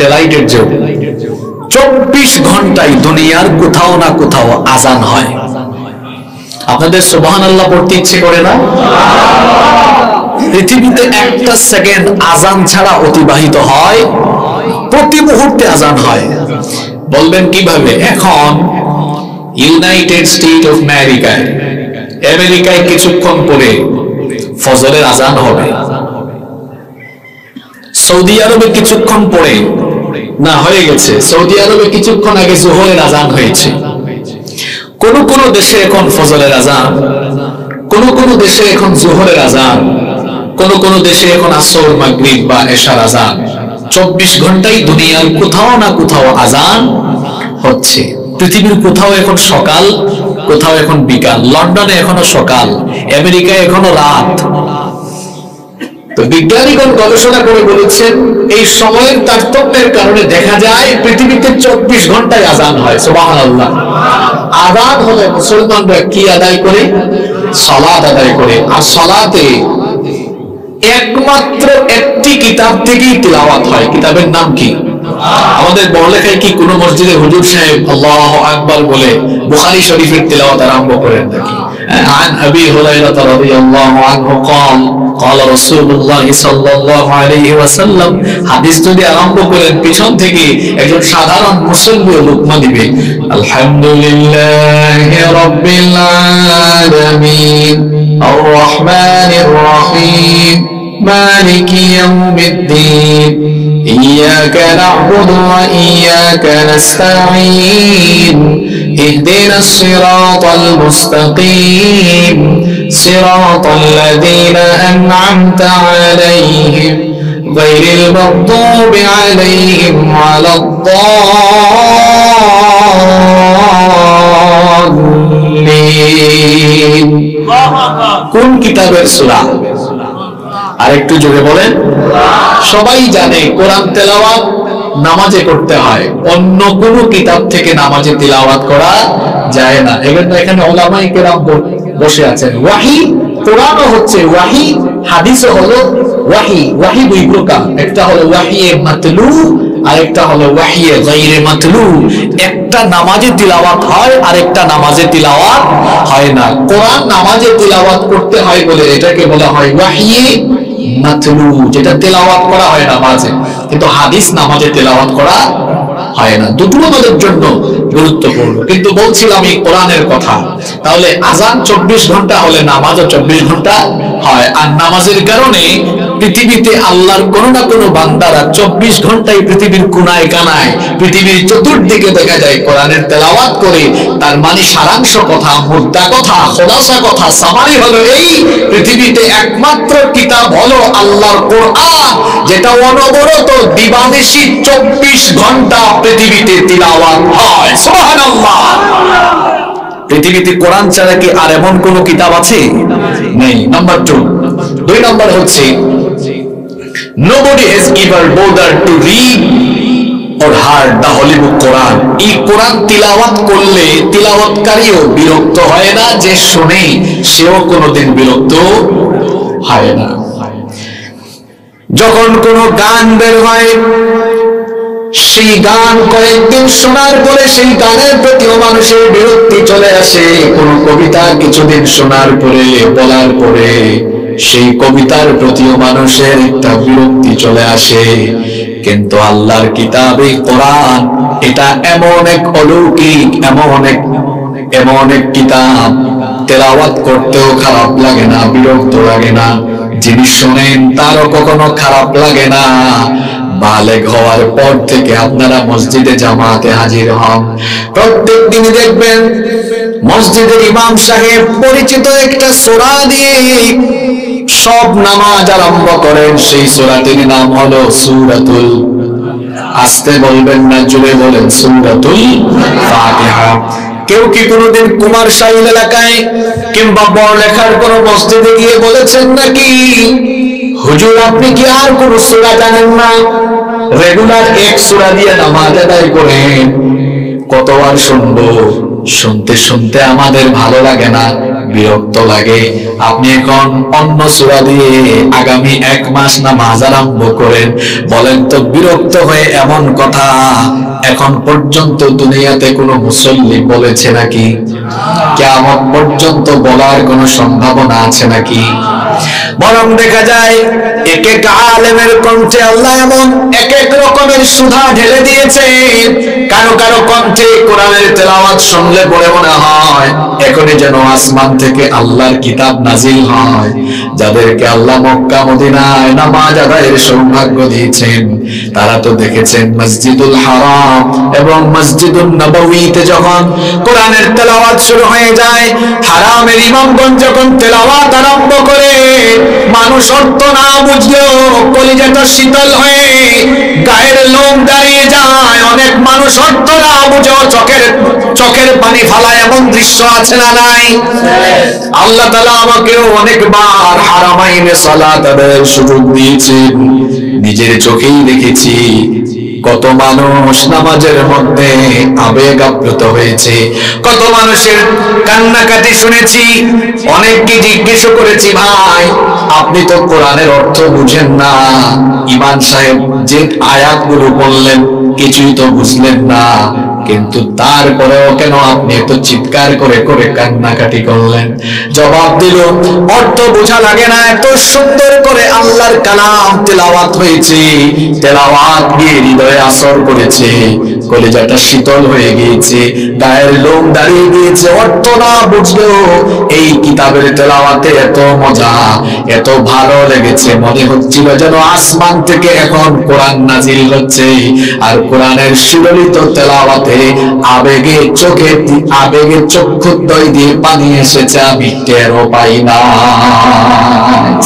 স্যাটেলাইটের যুগ। 24 ঘন্টায় দুনিয়ার কোথাও না কোথাও আজান হয়। আপনাদের সুবহানাল্লাহ পড়তে ইচ্ছে করে না? পৃথিবীতে একটা সেকেন্ড আজান ছাড়া অতিবাহিত হয়, প্রতি মুহূর্তে আজান হয়। বলবেন কিভাবে? এখন ইউনাইটেড স্টেট অফ আমেরিকায় কিছুক্ষণ পরে ফজরের আজান হবে। সৌদি আরবে কিছুক্ষণ পরে, না হয়ে গেছে, সৌদি আরবে কিছুক্ষণ আগে জোহরের আজান হয়েছে। কোন কোন দেশে এখন ফজরের আজান, কোন কোন দেশে এখন জোহরের আজান, কোন কোন দেশে এখন আসর, মাগরিব বা এশার আজান। 24 ঘন্টায় দুনিয়ার কোথাও না কোথাও আজান হচ্ছে। পৃথিবীর কোথাও এখন সকাল, কোথাও এখন বিকাল। লন্ডনে এখনো সকাল, আমেরিকায় এখনো রাত। তো বিজ্ঞানীগণ গবেষণা করে বলেছেন এই সময়ের তারতম্যের কারণে দেখা যায় পৃথিবীতে 24 ঘন্টায় আজান হয়। সুবহানাল্লাহ। আজান হলে মুসলমানরা কি আদায় করে? সালাত আদায় করে। আর সালাতে একমাত্র একটি কিতাব থেকেই তিলাওয়াত হয়। কিতাবের নাম কি? আমাদের বড়লেখায় কি কোন মসজিদে হুজুর সাহেব আল্লাহু আকবার বলে বুখারী শরীফের তিলাওয়াত আরম্ভ করেন নাকি? عن أبي هريرة رضي الله عنه قال قال رسول الله صلى الله عليه وسلم। হাদিস যদি আরম্ভ করেন পিছন থেকে একজন সাধারণ মুসল্লি লুকমা দিবে, আলহামদুলিল্লাহি রাব্বিল আলামিন আর রহমানির রহিম মালিকি ইয়াউমিদ্দিন ইয়্যাকা না'বুদু ওয়া ইয়্যাকা নাস্তাঈন اهدنا الصراط المستقيم صراط الذين أنعمت عليهم غير المغضوب عليهم ولا الضالين। কোন কিতাবের সূরা? আরেকটু জোরে বলেন। সবাই জানে কোরআন তেলাওয়াত নামাজে করতে হয়, অন্য কোন কিতাব থেকে নামাজে তিলাওয়াত করা যায় না। এখানে উলামায়ে কেরাম বসে আছেন। ওয়াহি, কোরআনও হচ্ছে ওয়াহি, হাদিসও হলো ওয়াহি। ওয়াহি দুই প্রকার, একটা হলো ওয়াহিয়ে মাতলু আর একটা হলো ওয়াহিয়ে গায়রে মাতলু। একটা নামাজে তিলাওয়াত হয় আর একটা নামাজে তিলাওয়াত হয় না। কোরআন নামাজে তিলাওয়াত করতে হয় বলে এটাকে বলা হয় ওয়াহিয়ে মাতলু, যেটা তেলাওয়াত করা হয় নামাজে, কিন্তু হাদিস নামাজে তেলাওয়াত করা হয় না। দুটো আমাদের জন্য গুরুত্বপূর্ণ। কিন্তু বলছিলাম এই কোরআনের কথা। তাহলে আজান 24 ঘন্টা হলে নামাজও 24 ঘন্টা হয়। আর নামাজের কারণে পৃথিবীতে আল্লাহর কোন না কোন বান্দারা 24 ঘন্টায় পৃথিবীর কোনায় কানায়, পৃথিবীর চতুর্দিকে দেখা যায় কোরআনের তেলাওয়াত করে। তার মানে সারাংশ কথা, মুদ্দা কথা, খোলাসা কথা, সামারি হলো এই, পৃথিবীতে একমাত্র কিতাব হলো আল্লাহর কোরআন, যেটা অনবরত দিবানিশি 24 ঘন্টা পৃথিবীতে তিলাওয়াত হয়। সুবহানাল্লাহ। পৃথিবীতে কোরআন ছাড়া কি আর এমন কোন কিতাব আছে? নেই। নাম্বার 2। 2 নাম্বার হচ্ছে nobody has ever bothered to read or heard the holy book Quran। এই কোরআন তিলাওয়াত করলে তিলাওয়াতকারীও বিরক্ত হয় না, যে শুনে সেও কোনোদিন বিরক্ত হয় না। যখন কোনো গান বের হয়, সেই গান কয়েকদিন শোনার পরে সেই গানের প্রতিও মানুষের বিরক্তি চলে আসে। কোন কবিতা কিছুদিন শোনার পরে, বলার পরে সেই কবিতার প্রতিও মানুষের একটা বিরক্তি চলে আসে। কিন্তু আল্লাহর কিতাবে কোরআন এটা এমন এক অলৌকিক, এমন এক কিতাব, তেলাওয়াত করতেও খারাপ লাগে না, বিরক্ত লাগে না। যিনি শোনেন তারও কখনো খারাপ লাগে না। বালেগ হওয়ার পর থেকে আপনারা মসজিদে জামাতে হাজির হন, প্রত্যেক দিন দেখবেন মসজিদের ইমাম সাহেব পরিচিত একটা সূরা দিয়ে সব নামাজ আরম্ভ করেন। সেই সূরাটির নাম হলো সূরাতুল, আস্তে বলবেন না, জোরে বলেন, সূরাতুল ফাতিহা। কেউ কি কোনোদিন কুমারশাহী এলাকায় কিংবা বড়লেখার কোন মসজিদে গিয়ে বলেছেন নাকি, হুজুর আপনি কি আর কোন সূরা জানেন না? রেগুলার এক সূরা দিয়ে নামাজ আদায় করেন। কতবার শুনবো, শুনতে শুনতে আমাদের ভালো লাগে না, বিরক্ত লাগে, আপনি এখন অন্য সূরা দিয়ে আগামী 1 মাস নামাজ আরম্ভ করেন, বলেন তো বিরক্ত হয়ে এমন কথা এখন পর্যন্ত দুনিয়াতে কোনো মুসল্লি বলেছে নাকি? কিয়ামত পর্যন্ত বলার কোনো সম্ভাবনা আছে নাকি? বরং দেখা যায় এক এক আলেমের কণ্ঠে আল্লাহ এমন এক এক রকমের সুধা ঢেলে দিয়েছে। কারো কারো কণ্ঠে কোরআনের তেলাওয়াত শুনলে পরে মনে হয় এখনই যেন আসমান থেকে আল্লাহর কিতাব নাজিল হয়। যাদেরকে আল্লাহ মক্কা মদিনায় নামাজ আদায়ের সৌভাগ্য দিয়েছেন, তারা তো দেখেছেন মসজিদুল হারাম এবং মসজিদুল নববীতে যখন কোরআনের তেলাওয়াত শুরু হয়ে যায়, হারামের ইমামগণ যখন তেলাওয়াত আরম্ভ করে, মানুষ অর্থ না বুঝলেও কলিজাটা শীতল হয়ে গায়ের লোম দাঁড়িয়ে যায়। অনেক মানুষ অর্থ না বুঝেও চোখের পানি ফালায়, এমন দৃশ্য আছে না নাই? আল্লাহ তাআলা আমাকেও অনেকবার হারামাইনে সালাত আদায়ের সুযোগ দিয়েছেন, নিজের চোখেই দেখেছি কত মানুষ নামাজের মধ্যে আবেগ আপ্লুত হয়েছে, কত মানুষের কান্নাকাটি শুনেছি। অনেককে জিজ্ঞেস করেছি, ভাই আপনি তো কোরআনের অর্থ বুঝেন না, ইমাম সাহেব যে আয়াতগুলো বললেন কিছুই তো বুঝলেন না, কিন্তু তারপরেও কেন আপনি এত চিৎকার করে করে কান্নাকাটি করলেন? জবাব দিল, অর্থ বোঝা লাগে না, এত সুন্দর করে আল্লাহর কালাম তেলাওয়াত হয়েছে, তেলাওয়াত গিয়ে হৃদয়ে আসর করেছে, কলিজাটা শীতল হয়ে গিয়েছে, গায়ের লোম দাঁড়িয়ে গিয়েছে। অর্থ না বুঝলেও এই কিতাবের তেলাওয়াতে এত মজা, এত ভালো লেগেছে, মনে হচ্ছিল যেন আসমান থেকে এখন কোরআন নাজিল হচ্ছে। আর কোরআনের সুললিত তেলাওয়াতে আবেগে চক্ষুদ্বয় দিয়ে পানি এসেছে, আমি টেরও পাই না।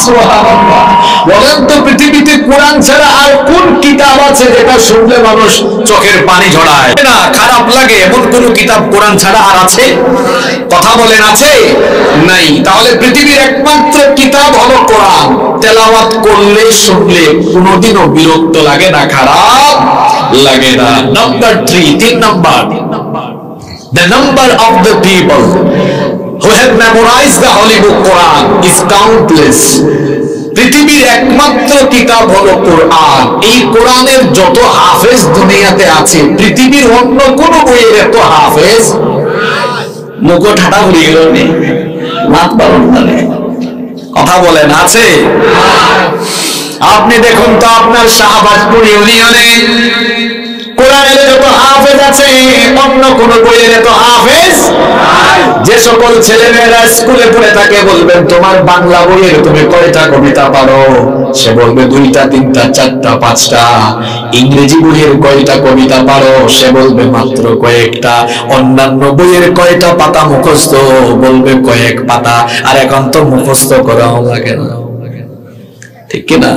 সুবহানাল্লাহ। বলেন তো পৃথিবীতে কোরআন ছাড়া আর কোন কিতাব আছে যেটা শুনলে মানুষ চোখের পানি ঝরায় না, খারাপ লাগে? এমন কোন কিতাব কোরআন ছাড়া আর আছে? কথা বলেন, আছে? নাই। তাহলে পৃথিবীর একমাত্র কিতাব হলো কোরআন। তেলাওয়াত করলে শুনলে কোনোদিনও বিরক্ত লাগে না, খারাপ লাগে না। Number 3, 3 number, the number of the people who have memorized the holy book Quran is countless. পৃথিবীর একমাত্র কিতাব হলো কোরআন। এই কোরআনের যত হাফেজ দুনিয়াতে আছে, পৃথিবীর অন্য কোন বইয়ের এত হাফেজ মুখো ঠাটা ভরে গেল নেই, মাত পালন করে। কথা বলেন, আছে? আপনি দেখুন তো আপনার শাহবাজপুর ইউনিয়নে কোরআনের যত হাফেজ আছে, অন্য কোন বইয়ের এত হাফেজ। যে সকল ছেলেমেয়েরা স্কুলে পড়ে থাকে, বলবেন তোমার বাংলা বইয়ের তুমি কয়টা কবিতা পারো? সে বলবে 2টা 3টা 4টা 5টা। ইংরেজি বইয়ের কয়টা কবিতা পারো? সে বলবে মাত্র কয়েকটা। অন্যান্য বইয়ের কয়টা পাতা মুখস্থ? বলবে কয়েক পাতা। আর এখন তো মুখস্থ করাও লাগে না, ঠিক কিনা?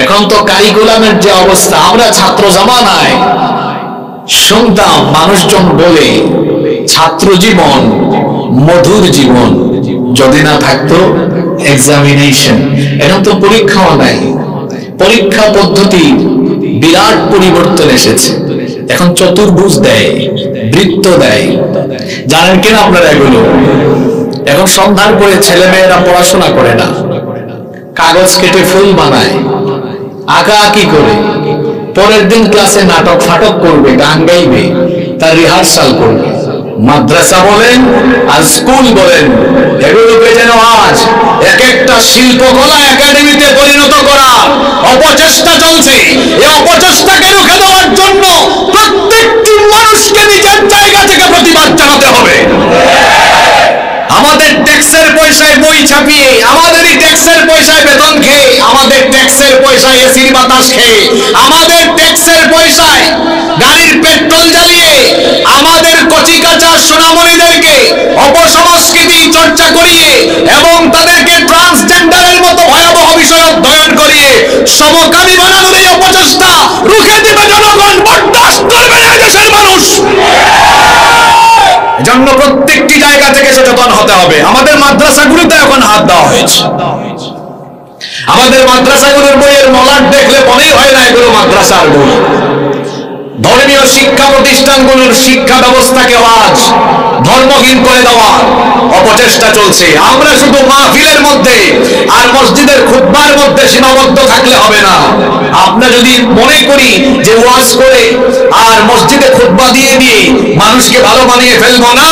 এখন তো কারিকুলামের যে অবস্থা, আমরা ছাত্র জামানায় শুনতাম মানুষজন বলে ছাত্র জীবন মধুর জীবন, যদি না থাকতো এক্সামিনেশন। এখন তো পরীক্ষাও নাই, পরীক্ষা পদ্ধতি বিরাট পরিবর্তন এসেছে। এখন চতুর্ভুজ দেয়, বৃত্ত দেয়। জানেন কিনা আপনারা এগুলো? এখন সন্ধান করে ছেলেমেয়েরা পড়াশোনা করে না, কাগজ কেটে ফুল বানায়, আঁকাআঁকি করে, পরের দিন ক্লাসে নাটক ফাটক করবে, গান গাইবে, তার রিহার্সাল করবে। মাদ্রাসা বলেন আর স্কুল বলেন, এগুলোকে যেন আজ এক একটা শিল্পকলা একাডেমিতে পরিণত করা অপচেষ্টা চলছে। এই অপচেষ্টাকে রুখে দেওয়ার জন্য প্রত্যেকটি মানুষকে নিজের জায়গা থেকে প্রতিবাদ জানাতে হবে। আমাদের ট্যাক্সের পয়সায় বই ছাপিয়ে, আমাদেরই ট্যাক্সের পয়সায় বেতন খেয়ে, আমাদের ট্যাক্সের পয়সায় এসির বাতাস খেয়ে, আমাদের ট্যাক্সের পয়সায় গাড়ির পেট্রোল জ্বালিয়ে, আমাদের কচিকাঁচা সোনামণিদেরকে অপসংস্কৃতি চর্চা করিয়ে এবং তাদেরকে ট্রান্সজেন্ডারের মতো ভয়াবহ বিষয় অধ্যয়ন করিয়ে সমকামী বানানোর এই অপচেষ্টা রুখে দিবে জনগণ, বরদাস্ত করবে না দেশের মানুষ। জন্য প্রত্যেকটি জায়গা থেকে সচেতন হতে হবে। আমাদের মাদ্রাসাগুলোতে এখন হাত দেওয়া হয়েছে। আমাদের মাদ্রাসাগুলোর বইয়ের মলাট দেখলে মনেই হয় না এগুলো মাদ্রাসার বই। ধর্মীয় শিক্ষা প্রতিষ্ঠানগুলোর শিক্ষা ব্যবস্থাকে আজ ধর্মহীন করে দেওয়ার অপচেষ্টা চলছে। আমরা শুধু মাহফিলের মধ্যে আর মসজিদের খুতবার মধ্যে সীমাবদ্ধ থাকলে হবে না। আমরা যদি মনে করি যে ওয়াজ করে আর মসজিদে খুতবা দিয়ে দিয়ে মানুষকে ভালো বানিয়ে ফেলবো না,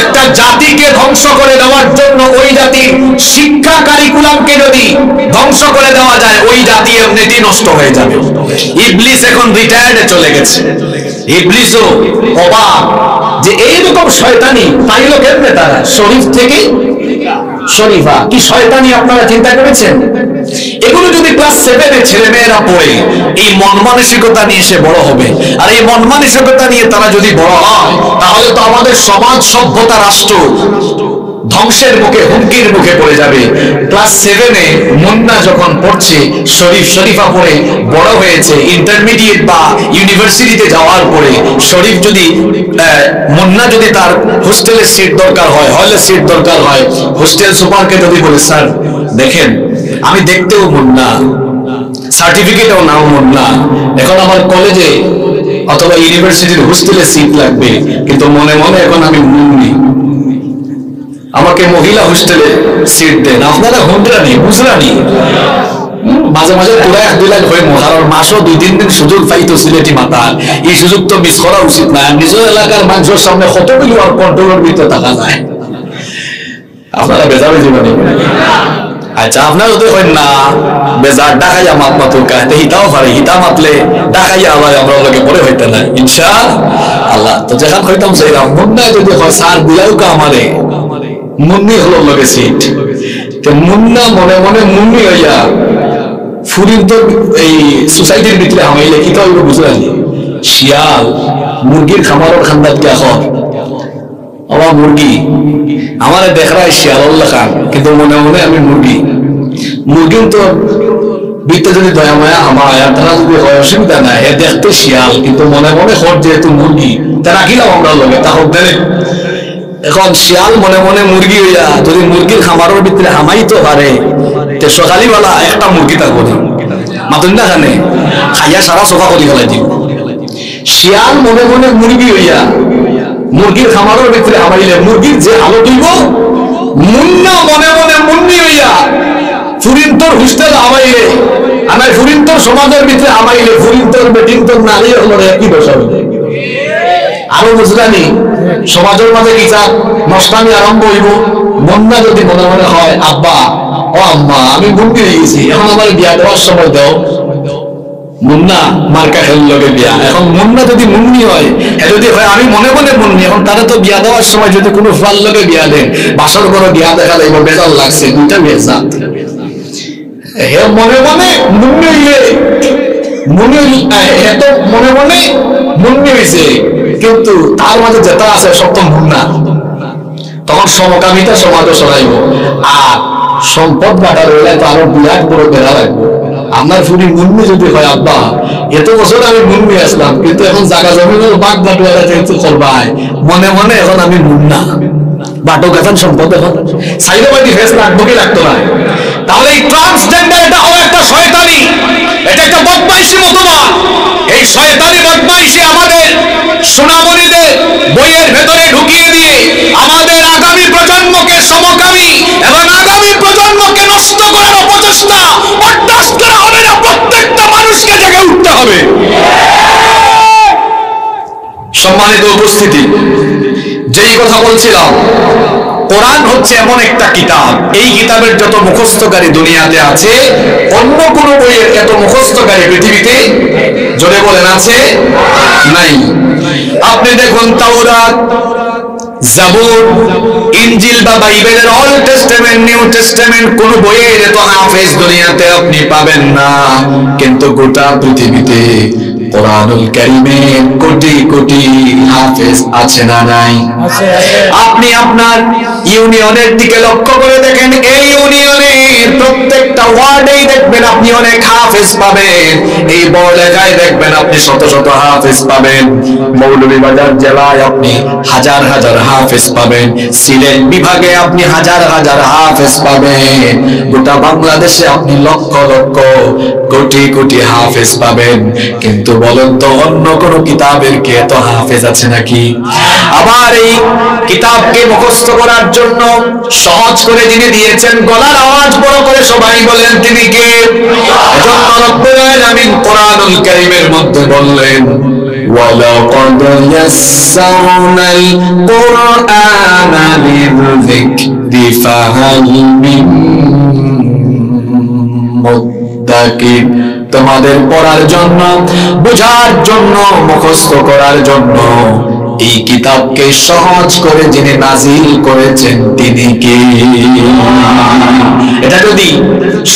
একটা জাতিকে ধ্বংস করে দেওয়ার জন্য ওই জাতির শিক্ষা কারিকুলামকে যদি ধ্বংস করে দেওয়া যায়, ওই জাতি এমনিতেই নষ্ট হয়ে যাবে। ইবলিস এখন রিটায়ার্ডে চলে গেছে। ইবলিসও অবাক যে এইরকম শয়তানি পাইলো কেমনে তারা। শরীফ থেকে শরীফা, কি শয়তানি আপনারা চিন্তা করেছেন? এগুলো যদি ক্লাস 7 এর ছেলে মেয়েরা পড়ে, এই মন মানসিকতা নিয়ে সে বড় হবে। আর এই মন মানসিকতা নিয়ে তারা যদি বড় হয়, তাহলে তো আমাদের সমাজ, সভ্যতা, রাষ্ট্র ধ্বংসের মুখে, হুমকির মুখে পড়ে যাবে। ক্লাস 7 এ মুন্না যখন পড়ছে, শরীফ শরীফা পড়ে বড় হয়েছে, ইন্টারমিডিয়েট বা ইউনিভার্সিটিতে যাওয়ার পরে শরীফ যদি মুন্না যদি তার হোস্টেলের সিট দরকার হয়, হলের সিট দরকার হয়, হোস্টেল সুপারকে যদি বলে, স্যার দেখেন আমি দেখতেও মুন্না, সার্টিফিকেটও নাও মুন্না, এখন আমার কলেজে অথবা ইউনিভার্সিটির হোস্টেলে সিট লাগবে, কিন্তু মনে মনে এখন আমি মুন্নি, আমাকে মহিলা হোস্টেলে সিট দেন। আপনারা হুন্ডরানি বুঝরানি মাঝে মাঝে তোরা 1-2 লাখ হয়ে মহারার মাসও 2-3 দিন সুযোগ পাইতো সিলেটি মাতার, এই সুযোগ তো মিস করা উচিত না। নিজের এলাকার মানুষের সামনে কত মিলিয়ন আর কন্ট্রোলের ভিতরে থাকা যায়। আপনারা বেজাবে জীবনে আচ্ছা, আপনার যদি হয় না বেজার ডাকাইয়া মাত মাতুর কাহিতে হিতাও পারে, হিতা মাতলে ডাকাইয়া আবার আমরা লোকে পরে হইতে না ইনশাআল্লাহ। তো যেখান হইতাম সেইরাম মুন্নায় যদি হয় সার দিয়াও কা আমারে মুন্নি হলো লগে সিট, তো মুন্না মনে মনে মুন্নি হইয়া ফুরির তো এই সোসাইটির ভিতরে হামাইলে কি তো বুঝলাম শিয়াল মুরগির খামারের খান্দাত কে এখন আমার মুরগি আমার দেখরাই শিয়াল খান, কিন্তু মনে মনে আমি মুরগি। মুরগি তো বৃত্তে যদি দয়া মায়া আমার তারা যদি হয় অসুবিধা নাই, এ দেখতে শিয়াল কিন্তু মনে মনে হট যেহেতু মুরগি, তা রাখিলাম আমরা লগে তা হোক দেন। এখন শিয়াল মনে মনে মুরগি হইয়া যদি মুরগির খামারের ভিতরে হামাইতে পারে, তো সকালবেলা একটা মুরগি থাকবো না মাতুন না খানে খাইয়া সারা সোফা করি ফেলাই দিব। শিয়াল মনে মনে মুরগি হইয়া মুরগির খামারের ভিতরে হামাইলে মুরগির যে আলো দিব, মুন্না মনে মনে মুন্নি হইয়া ফুরিন্তর হোস্টেল হামাইলে, আমার ফুরিন্তর সমাজের ভিতরে হামাইলে ফুরিন্তর বেটিন্তর নারী হলো একই দশা হইলে। আরো বুঝলানি সমাজের মাঝে কিসা নষ্টামি আরম্ভ হইব। মুন্না যদি মনে মনে হয় আব্বা ও আম্মা আমি মুন্নি হয়ে গেছি, এখন আমার বিয়া দেওয়ার সময় দাও, মুন্না মার্কা খেল লগে বিয়া। এখন মুন্না যদি মুন্নি হয়, যদি হয় আমি মনে মনে মুন্নি, এখন তারা তো বিয়া দেওয়ার সময় যদি কোনো ফাল লগে বিয়া দেন, বাসর করে বিয়া দেখা যাইব, বেজাল লাগছে, দুইটা বেজাত। হে মনে মনে মুন্নি হইলে মুন্নি এত মনে মনে মুন্নি হয়েছে, কিন্তু তার মাঝে যেটা আছে সব তো মুন্না। তখন সমকামিতা সমাজও সরাইব, আর সম্পদ বাটা রইলে তো আরো বিরাট বড় বেড়া লাগবে। আমার ফুরি মুন্নি যদি হয় আব্বা এত বছর আমি মুন্নি আসলাম, কিন্তু এখন জায়গা জমিনের বাঘ বাটুয়ারা যেহেতু করবাই, মনে মনে এখন আমি মুন্না বাটো গাছান সম্পদ এখন সাইডে বাড়ি ফেস রাখবো কি রাখতো না। তাহলে এই ট্রান্সজেন্ডার এটা হলো একটা শয়তানি, এটা একটা বদমাইশি মতবাদ। এই শয়তানি বদমাইশি আমাদের সোনামণিদের বইয়ের ভেতরে ঢুকিয়ে দিয়ে আমাদের আগামী প্রজন্মকে সমকামী এবং আগামী প্রজন্মকে নষ্ট করার অপচেষ্টা বরদাস্ত করা হবে না। প্রত্যেকটা মানুষকে জেগে উঠতে হবে। সম্মানিত উপস্থিতি, যেই কথা বলছিলাম, কোরআন হচ্ছে এমন একটা কিতাব, এই কিতাবের যত মুখস্থকারী দুনিয়াতে আছে, অন্য কোন বইয়ের এত মুখস্থকারী পৃথিবীতে জোরে বলেন আছে নাই। আপনি দেখুন তাওরাত, জাবুর, ইনজিল বা বাইবেলের ওল্ড টেস্টামেন্ট, নিউ টেস্টামেন্ট, কোন বইয়ের এত হাফেজ দুনিয়াতে আপনি পাবেন না, কিন্তু গোটা পৃথিবীতে কোরআনুল কারীমে কোটি কোটি হাফেজ আছে না নাই? আপনি আপনার ইউনিয়নের দিকে লক্ষ্য করে দেখেন, এই ইউনিয়নে প্রত্যেকটা ওয়ার্ডেই দেখবেন আপনি অনেক হাফেজ পাবেন, এই বড়লেখায় দেখবেন আপনি শত শত হাফেজ পাবেন, মৌলভীবাজার জেলায় আপনি হাজার হাজার হাফেজ পাবেন, সিলেট বিভাগে আপনি হাজার হাজার হাফেজ পাবেন, গোটা বাংলাদেশে আপনি লক্ষ লক্ষ কোটি কোটি হাফেজ পাবেন। কিন্তু বলেন তো অন্য কোন কিতাবের কি এত হাফেজ আছে নাকি? আবার এই কিতাবকে মুখস্থ করার জন্য সহজ করে যিনি দিয়েছেন, গলার আওয়াজ বড় করে সবাই বলেন তিনি কে? এজন্য রব্বুল আলামিন কোরআনুল কারীমের মধ্যে বললেন, ওয়ালাকাদ ইয়াসসারনাল কুরআনা লিযিকরি ফাহাল মিন মুদ্দাকির। তোমাদের পড়ার জন্য, বোঝার জন্য, মুখস্থ করার জন্য এই কিতাবকে সহজ করে যিনি নাজিল করেছেন তিনি কে? এটা যদি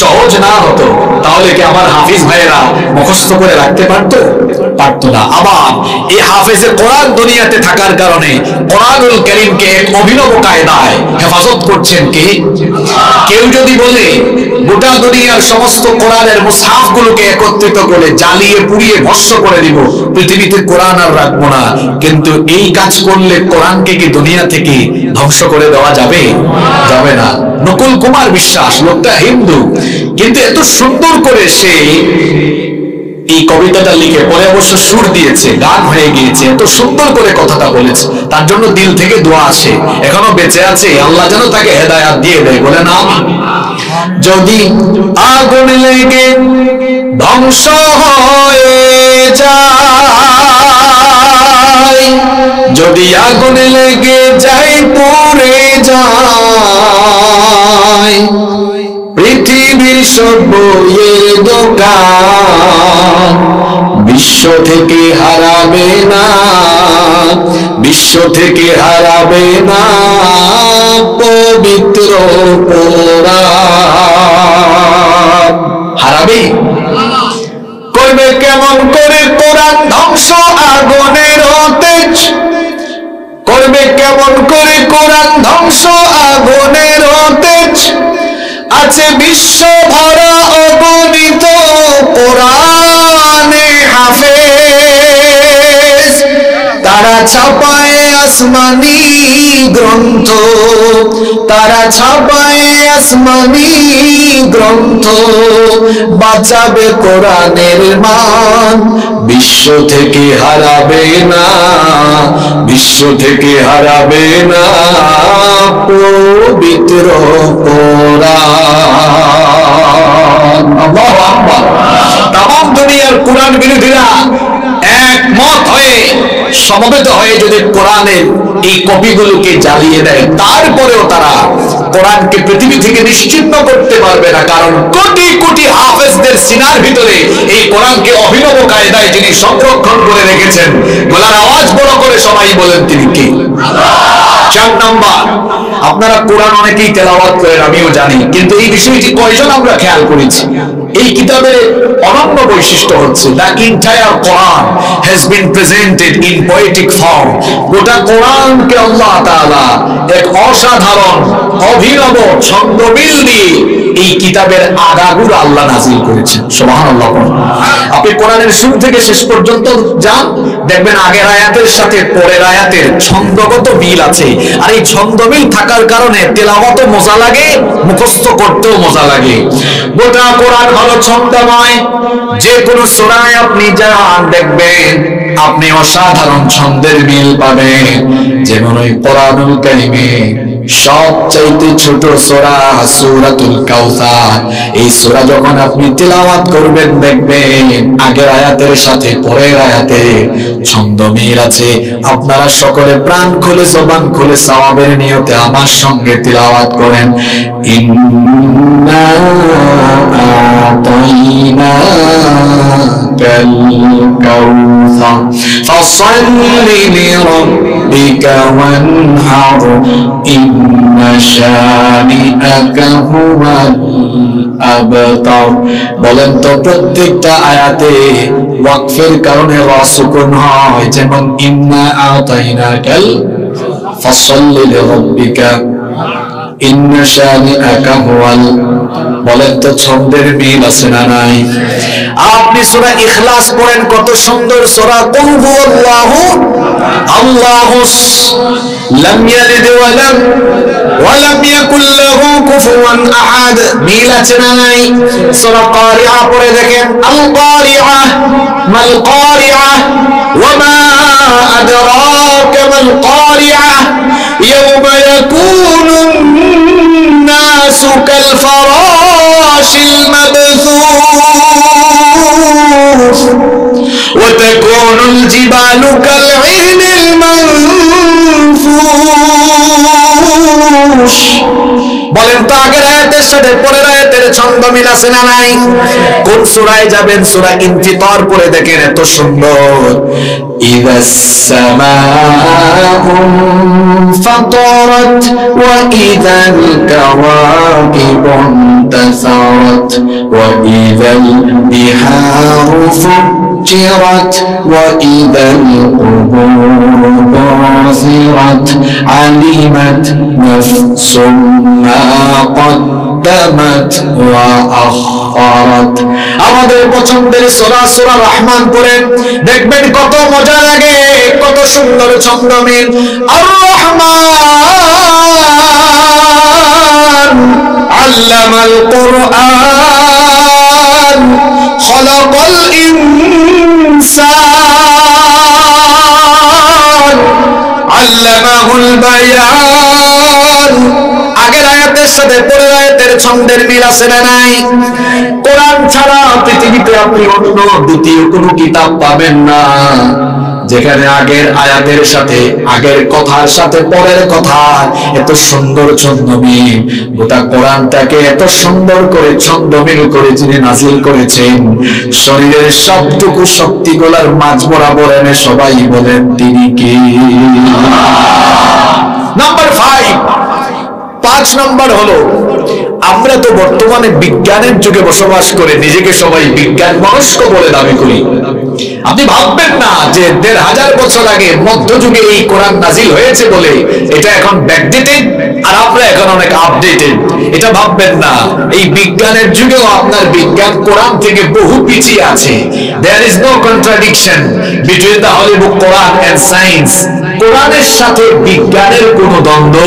সহজ না হতো তাহলে কি আমার হাফিজ ভাইয়েরা মুখস্থ করে রাখতে পারতো? পারতো না। আবার এই হাফেজে কোরআন দুনিয়াতে থাকার কারণে কোরআনুল কারীমকে এক অভিনব কায়দায় হেফাজত করছেন কে? কেউ যদি বলে গোটা দুনিয়ার সমস্ত কোরআনের মুসহাফগুলোকে একত্রিত করে জ্বালিয়ে পুড়িয়ে ভস্ম করে দিব, পৃথিবীতে কোরআন আর রাখবো না, কিন্তু এই কাজ করলে কোরআনকে কি দুনিয়া থেকে ধ্বংস করে দেওয়া যাবে? যাবে না। নকুল কুমার বিশ্বাস লোকটা হিন্দু, কিন্তু এত সুন্দর করে সে এই কবিতাটা লিখে, পরে অবশ্য সুর দিয়েছে, গান হয়ে গিয়েছে, এত সুন্দর করে কথাটা বলেছে, তার জন্য দিল থেকে দোয়া আসে, এখনো বেঁচে আছে, আল্লাহ যেন তাকে হেদায়াত দিয়ে দেয়, বলে না। যদি আগুন লেগে ধ্বংস হয়ে যায়, যদি আগুন লেগে যায় পুড়ে যায়, পৃথিবীর সব বইয়ের দোকান বিশ্ব থেকে হারাবে না, বিশ্ব থেকে হারাবে না পবিত্র কোরআন। হারাবে? করবে কেমন করে কোরআন ধ্বংস আগুনের তেজ? করবে কেমন করে কোরআন ধ্বংস আগুনের তেজ? আছে বিশ্ব ভরা অগণিত কোরআনে হাফেজ, তারা ছাপায় আসমানি গ্রন্থ, তারা ছাপায় আসমানি গ্রন্থ, বাঁচাবে কোরআনের মান, বিশ্ব থেকে হারাবে না, বিশ্ব থেকে হারাবে না পবিত্র কোরআন। আল্লাহু আকবার। তাম দুনিয়ার কোরআন বিরোধীরা একমত হয়ে সমবেত হয়ে যদি কোরআনের এই কপিগুলোকে জ্বালিয়ে দেয়, তারপরেও তারা কোরআনকে পৃথিবী থেকে নিশ্চিহ্ন করতে পারবে না, কারণ কোটি কোটি হাফেজদের সিনার ভিতরে এই কোরআনকে অভিনব কায়দায় যিনি সংরক্ষণ করে রেখেছেন, গলার আওয়াজ বড় করে সবাই বলেন তিনি কে? 4 নাম্বার, আপনারা কোরআন অনেকেই তেলাওয়াত করেন, আমিও জানি, কিন্তু এই বিষয়টি কয়জন আমরা খেয়াল করেছি? এই কিতাবের অনন্য বৈশিষ্ট্য হচ্ছে the entire Quran has been presented in poetic form। গোটা কোরআনকে আল্লাহ তাআলা এক অসাধারণ অভিনব ছন্দমিল দিয়ে এই কিতাবের আগাগোড়া আল্লাহ নাযিল করেছেন। সুবহানাল্লাহ। আপনি কোরআনের শুরু থেকে শেষ পর্যন্ত যান, দেখবেন আগের আয়াতের সাথে পরের আয়াতের ছন্দগত মিল আছে, আর এই ছন্দমিল থাকার কারণে তেলাওয়াতও মজা লাগে, মুখস্থ করতেও মজা লাগে। গোটা কোরআন হলো ছন্দময়, যে কোনো সূরায় আপনি যান দেখবেন আপনি অসাধারণ ছন্দের মিল পাবেন। যেমন ওই কোরআনুল কারীমে সবচাইতে ছোট সূরা সূরাতুল কাউসার, এই সূরা যখন আপনি তেলাওয়াত করবেন দেখবেন আগের আয়াতের সাথে পরের আয়াতে ছন্দ মিল আছে। আপনারা সকলে প্রাণ খুলে জবান খুলে সওয়াবের নিয়তে আমার সঙ্গে তেলাওয়াত করেন, ইন্না আতাইনাকাল কাউসার ফাসাল্লি লিরাব্বিকা ওয়ানহার ইন্না শানিআকা হুয়াল আবতার। বলেন তো প্রত্যেকটা আয়াতে ওয়াকফের কারণে রা সুকুন হয়, যেমন ইন্না আতাইনাকাল ফাসাল্লি লিরাব্বিকা, ইন্না শানিআকা হুয়াল, বলেন তো ছন্দের মিল আছে না নাই? আপনি সূরা ইখলাস পড়েন, কত সুন্দর সূরা, কুল হুয়াল্লাহু আল্লাহুস লাম ইয়ালিদ ওয়া লাম ইয়াকুল লাহু কুফুয়ান আহাদ, মিল আছে না নাই? সূরা কারিআ পড়ে দেখেন, আল কারিআ মাল কারিআ ওয়া মা আদরাকা মাল কারিআ ইয়াওমা ইয়াকুনুন নাসু কাল ফারাশিল মাবথুস ওয়া তাকুনুল জিবালু কাল ইহনিল মানফুস। বলেন তো আগের আয়াতের সাথে পরের আয়াতের ছন্দ মিল আছে না নাই? কোন সূরায় যাবেন? সূরা ইনফিতার পড়ে দেখেন, এত সুন্দর, ইযাস সামাউ ফাতারাত ওয়া ইযাল কাওয়াকিবু ইনতাসারাত ওয়া ইযাল বিহারু ফুজ্জিরাত ওয়া ইযাল কুবুরু বুসিরাত আলিমাত নাফসুম মা কদ্দামাত ওয়া আখখারাত। আমাদের পছন্দের সূরা সূরা রহমান পড়েন, দেখবেন কত মজা লাগে, কত সুন্দর ছন্দ মিল। আর রহমান আল্লামাল কুরআন খালাকাল ইনসান আল্লামাহুল বায়ান। আগের আয়াতের সাথে পরের আয়াতের ছন্দের মিল আছে না নাই? কোরআন ছাড়া পৃথিবীতে আপনি অন্য দ্বিতীয় কোনো কিতাব পাবেন না যেখানে আগের আয়াতের সাথে, আগের কথার সাথে পরের কথা এত সুন্দর ছন্দমিল। গোটা কোরআনটাকে এত সুন্দর করে ছন্দমিল করে যিনি নাজিল করেছেন, শরীরের সবটুকু শক্তিগুলার মাঝ বরাবর এনে সবাই বলেন তিনি কে? নাম্বার 5 নম্বর হলো, আমরা তো বর্তমানে বিজ্ঞানের যুগে বসবাস করে নিজেকে সবাই বিজ্ঞান মনস্ক বলে দাবি করি। আপনি ভাববেন না যে 1500 বছর আগে মধ্যযুগে এই কোরআন নাজিল হয়েছে বলে এটা এখন ব্যাকডেটেড আর আমরা এখন অনেক আপডেটেড, এটা ভাববেন না। এই বিজ্ঞানের যুগেও আপনার বিজ্ঞান কোরআন থেকে বহু পিছিয়ে আছে। There is no contradiction between the Holy Book Quran and science. কোরআনের সাথে বিজ্ঞানের কোনো দ্বন্দ্ব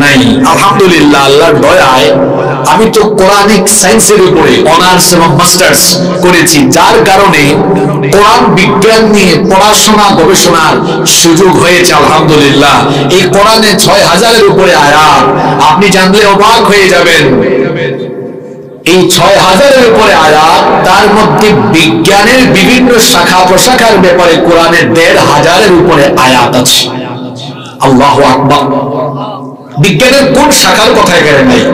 নাই। আলহামদুলিল্লাহ, আল্লাহর দয়ায় আমি তো কোরআনিক সায়েন্সের উপরে অনার্স এবং মাস্টার্স করেছি, যার কারণে কোরআন বিজ্ঞান নিয়ে পড়াশোনা গবেষণার সুযোগ হয়েছে। আলহামদুলিল্লাহ, এই কোরআনে 6000-এর উপরে আয়াত, আপনি জানলে অবাক হয়ে যাবেন। এই 6000-এর উপরে আয়াত, তার মধ্যে বিজ্ঞানের বিভিন্ন শাখা প্রশাখার ব্যাপারে কোরআনের 1500-এর উপরে আয়াত আছে। আল্লাহু আকবার। বিজ্ঞানের কোন শাখার কথা এখানে নাই?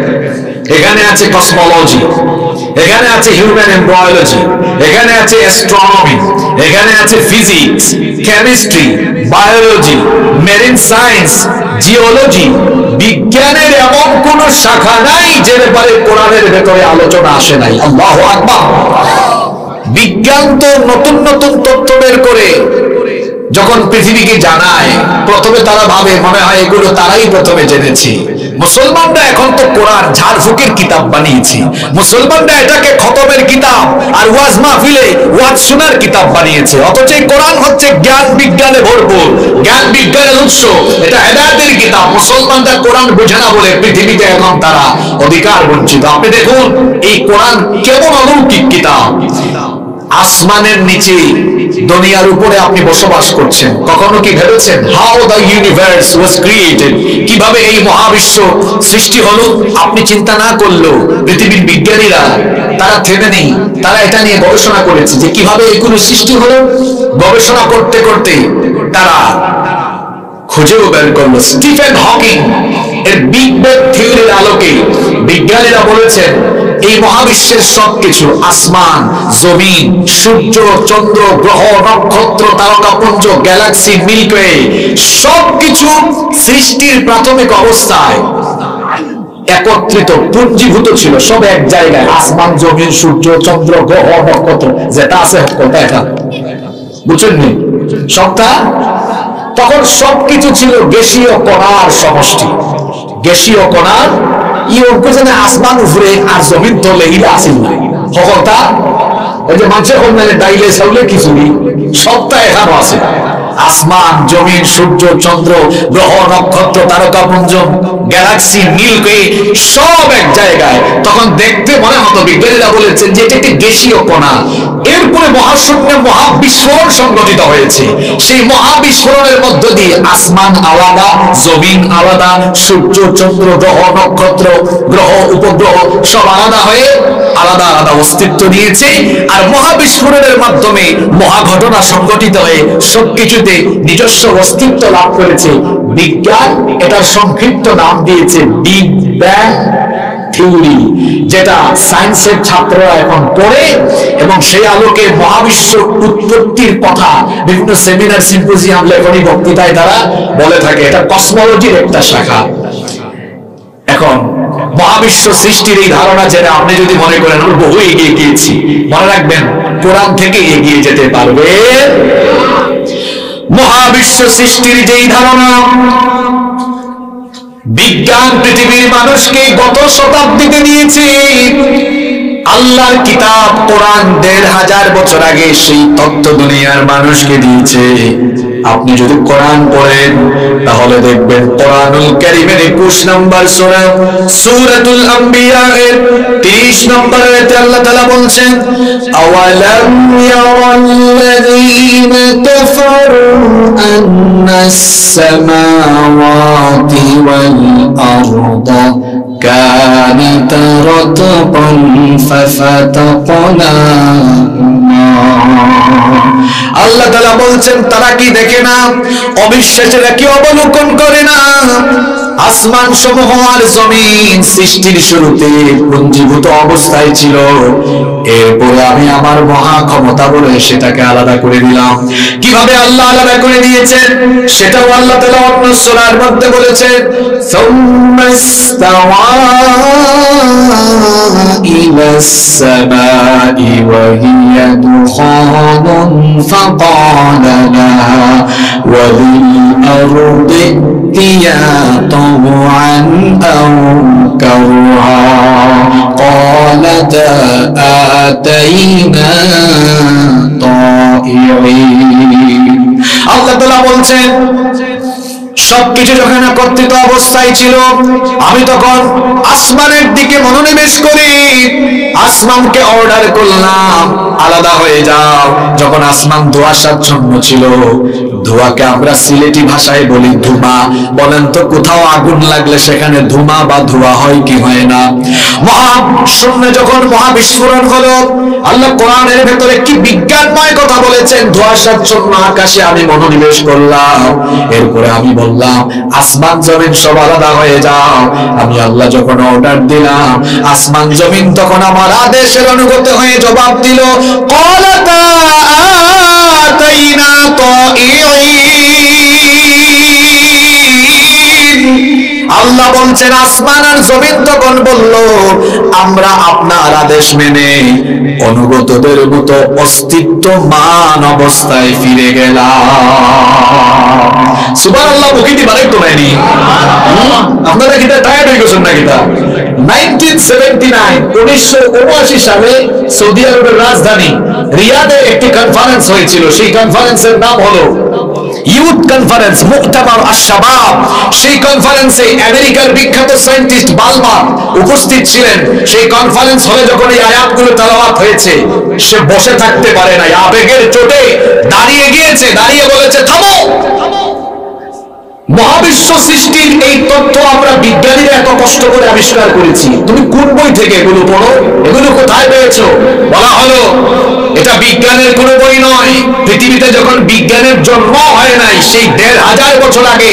এখানে আছে কসমোলজি, এখানে আছে হিউম্যান এমব্রায়োলজি, এখানে আছে অ্যাস্ট্রোনমি, এখানে আছে physics, chemistry, biology, marine science, geology. বিজ্ঞানের এমন কোন শাখা নাই যে ব্যাপারে কোরআনের ভেতরে আলোচনা আসে নাই। আল্লাহু আকবার। বিজ্ঞান তো নতুন নতুন তথ্য বের করে যখন পৃথিবীকে জানায়, প্রথমে তারা ভাবে মনে হয় এগুলো তারাই প্রথমে জেনেছে। মুসলমানরা এখন তো কোরআন ঝাড়ফুঁকের কিতাব বানিয়েছে, মুসলমানরা এটাকে খতমের কিতাব আর ওয়াজ মাহফিলে ওয়াজ শোনার কিতাব বানিয়েছে। অথচ এই কোরআন হচ্ছে জ্ঞান বিজ্ঞানে ভরপুর, জ্ঞান বিজ্ঞানের উৎস, এটা হেদায়েতের কিতাব। মুসলমানরা কোরআন বুঝে না বলে পৃথিবীতে এখন তারা অধিকার বঞ্চিত। আপনি দেখুন এই কোরআন কেমন অলৌকিক কিতাব। আসমানের নিচে দুনিয়ার উপরে আপনি বসবাস করছেন, কখনো কি ভেবেছেন how the universe was created, কিভাবে এই মহাবিশ্ব সৃষ্টি হলো? আপনি চিন্তা না করলেও পৃথিবীর বিজ্ঞানীরা তারা থেমে নেই, তারা এটা নিয়ে গবেষণা করেছে যে কিভাবে এগুলো সৃষ্টি হলো। গবেষণা করতে করতে তারা খুঁজেও বের করলো। স্টিফেন হকিং এর বিগ ব্যাং থিওরির আলোকে বিজ্ঞানীরা বলেছেন এই মহাবিশ্বের সবকিছু, আসমান, জমিন, সূর্য, চন্দ্র, গ্রহ, নক্ষত্র, তারকাপুঞ্জ, গ্যালাক্সি, মিল্কি ওয়ে, সবকিছু সৃষ্টির প্রাথমিক অবস্থায় একত্রিত পুঞ্জীভূত ছিল, সব এক জায়গায়। আসমান, জমিন, সূর্য, চন্দ্র, গ্রহ, নক্ষত্র যেটা আছে কোনটা এটা বুঝছেন নি? সবটা তখন সবকিছু ছিল গ্যাসীয় কণার সমষ্টি। গ্যাসীয় কণার ইয়নকে যেন আসমান উপরে আর জমিন তলে ইলা আসেন না হকতা ওই যে মানুষের কন্যায় ডাইলে চাউলে খিচুড়ি সবটা এখানে আছে। আসমান, জমিন, সূর্য, চন্দ্র, গ্রহ, নক্ষত্র, তারকাপুঞ্জ, গ্যালাক্সি, মিল্কি সব এক জায়গায়। তখন দেখতে মনে হতো, বিজ্ঞানীরা বলেছেন যে এটা একটি গ্যাসীয় কণা। এরপরে মহাশূন্যে মহাবিস্ফোরণ সংঘটিত হয়েছে। সেই মহাবিস্ফোরণের মধ্য দিয়ে আসমান আলাদা, জমিন আলাদা, সূর্য, চন্দ্র, গ্রহ, নক্ষত্র, গ্রহ, উপগ্রহ সব আলাদা হয়ে আলাদা আলাদা অস্তিত্ব নিয়েছে। আর মহাবিস্ফোরণের মাধ্যমে মহাঘটনা সংঘটিত হয়ে সবকিছুতে নিজস্ব অস্তিত্ব লাভ করেছে। বিজ্ঞান এটার সংক্ষিপ্ত নাম দিয়েছে বিগ ব্যাং থিওরি, যেটা সায়েন্সের ছাত্ররা এখন পড়ে এবং সেই আলোকে মহাবিশ্ব উৎপত্তির কথা বিভিন্ন সেমিনার, সিম্পোজিয়াম, লেখনী, বক্তৃতায় তারা বলে থাকে। এটা কসমোলজির একটা শাখা। এখন মহাবিশ্ব সৃষ্টির এই ধারণা জেনে আপনি যদি মনে করেন আমরা বহু এগিয়ে গিয়েছি, মনে রাখবেন কোরআন থেকে এগিয়ে যেতে পারবে। মহাবিশ্ব সৃষ্টির যেই ধারণা বিজ্ঞান পৃথিবীর মানুষকে গত শতাব্দীতে দিয়েছে, আল্লাহর কিতাব কোরআন ১৫০০ বছর আগে সেই তত্ত্ব দুনিয়ার মানুষকে দিয়েছে। আপনি যদি কোরআন পড়েন তাহলে দেখবেন কোরআনুল কারীমের ২১ নম্বর সূরা সূরাতুল আম্বিয়া এর ৩০ নম্বর আয়াতে আল্লাহ তাআলা বলছেন, আওয়ালাম ইয়ারাল্লাযীনা কাফারু আন্নাস সামাওয়াতি ওয়াল আরদা কানাতা রাতবান ফাফাতাকনাহুমা। আল্লাহ তাআলা বলছেন তারা কি দেখে না, অবিশ্বাসীরা কি অবলোকন করে না, আসমান সমূহ আর জমিন সৃষ্টির শুরুতে পুঞ্জীভূত অবস্থায় ছিল, এরপরে আমি আমার মহা ক্ষমতা বলে সেটাকে আলাদা করে দিলাম। কিভাবে আল্লাহ আলাদা করে দিয়েছেন সেটাও আল্লাহ তাআলা অন্য সূরার মধ্যে বলেছেন, সুম্মাস্তাওয়া ইলাস সামাই ওয়া হিয়া দুখানুন ফাকালা লাহা ওয়া লিল আরদি ائتيا طوعا أو كرها قالتا آتينا طائعين। আল্লাহ তাআলা বলছেন সবকিছু যখন একত্রিত অবস্থায় ছিল আমি তখন আসমানের দিকে মনোনিবেশ করি, আসমানকে অর্ডার করলাম আলাদা হয়ে যাও। যখন আসমান ধোঁয়াশাচ্ছন্ন ছিল, ধোঁয়াকে আমরা সিলেটি ভাষায় বলি ধুমা। বলেন তো কোথাও আগুন লাগলে সেখানে ধুমা বা ধোঁয়া হয় কি হয় না? মহাশূন্যে যখন মহাবিস্ফোরণ হলো, আল্লাহ কোরআনের ভেতরে কি বিজ্ঞানময় কথা বলেছেন। ধোঁয়াশাচ্ছন্ন আকাশে আমি মনোনিবেশ করলাম, এরপরে আমি বললাম আসমান জমিন সব আলাদা হয়ে যাও। আমি আল্লাহ যখন অর্ডার দিলাম, আসমান জমিন তখন আমার আদেশের অনুগত হয়ে জবাব দিল, ক্বালাতা আতাইনা তাইঈন। আল্লাহ বলছেন আসমান আর জমিন তখন বলল আমরা আপনার আদেশ মেনে অনুগতদের মতো অস্তিত্বমান অবস্থায় ফিরে গেলাম। সুবহানাল্লাহ, মুখে দিবারে তো নাইনি আপনারা কি টায়ার্ড হয়ে গেছেন নাকি? 1979 সালে সৌদি আরবের রাজধানী রিয়াদে একটি কনফারেন্স হয়েছিল। সেই কনফারেন্সের নাম হলো ইউথ কনফারেন্স মুক্তাবার আশ-শাবাব। সেই কনফারেন্সে আমেরিকার বিখ্যাত সায়েন্টিস্ট বালমার উপস্থিত ছিলেন। সেই কনফারেন্স হলে যখন এই আয়াতগুলো তেলাওয়াত হয়েছে, সে বসে থাকতে পারে না, আবেগের চোটে দাঁড়িয়ে গিয়েছে, দাঁড়িয়ে বলেছে থামো। মহাবিশ্ব সৃষ্টির এই তথ্য আমরা বিজ্ঞানীরা এত কষ্ট করে আবিষ্কার করেছি, তুমি কোন বই থেকে এগুলো পড়ো, এগুলো কোথায় পেয়েছো? বলা হলো এটা বিজ্ঞানের কোনো বই নয়। পৃথিবীতে যখন বিজ্ঞানের জন্ম হয় নাই, সেই ১৫০০ বছর আগে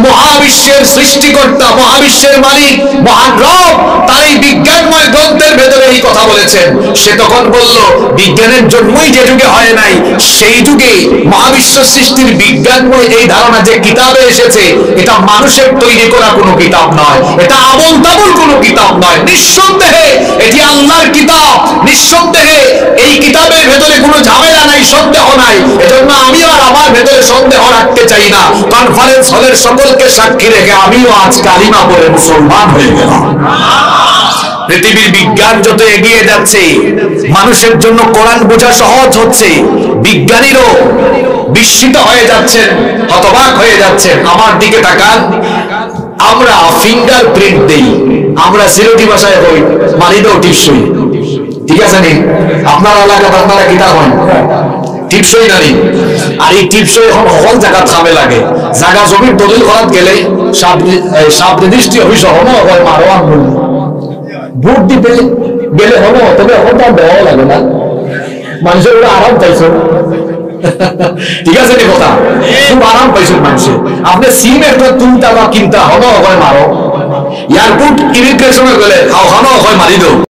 মহাবিশ্বের সৃষ্টিকর্তা, মহাবিশ্বের মালিক, মহান রব তার এই বিজ্ঞানময় গ্রন্থের ভেতরে এই কথা বলেছেন। সে তখন বলল বিজ্ঞানের জন্মই যে যুগে হয় নাই, সেই যুগে মহাবিশ্ব সৃষ্টির বিজ্ঞানময় এই ধারণা যে কিতাবে এসেছে, এটা মানুষের তৈরি করা কোনো কিতাব নয়, এটা আবোল তাবোল কোনো কিতাব নয়। নিঃসন্দেহে এটি আল্লাহর কিতাব, নিঃসন্দেহে এই কিতাবের ভেতরে কোনো ঝামেলা নাই, সন্দেহ নাই। এজন্য আমি আর আমার ভেতরে সন্দেহ রাখতে চাই না। কনফারেন্স হলের সকলকে সাক্ষী রেখে আমিও আজ কালিমা পড়ে মুসলমান হয়ে গেলাম। পৃথিবীর বিজ্ঞান যত এগিয়ে যাচ্ছে, মানুষের জন্য কোরআন বোঝা সহজ হচ্ছে, বিজ্ঞানীরাও বিস্মিত হয়ে যাচ্ছেন, হতবাক হয়ে যাচ্ছেন। আমার দিকে তাকান, আমরা ফিঙ্গার প্রিন্ট দেই, আমরা সিলেটি ভাষায় হই মানি দাও টিপসই, ঠিক আছে নি? আপনার এলাকায় আপনারা কিতা হন টিপসই জানি। আর এই টিপসই হল জায়গা থামে লাগে, জায়গা জমির দলিল করাত গেলে সাব রেজিস্ট্রি অফিস হনো হয় মারোয়ান ভোট দিতে গেলে হলো, তবে এখন তার দেওয়াও লাগে না, মানুষের ওরা আরাম পাইছো। ঠিক আছে নি কথা, খুব আরাম পাইছো মানুষে। আপনি সিম একটা তুলতা বা কিনতা হনো হয় মারো, এয়ারপোর্ট ইমিগ্রেশনে গেলে হনো হয় মারি দেও।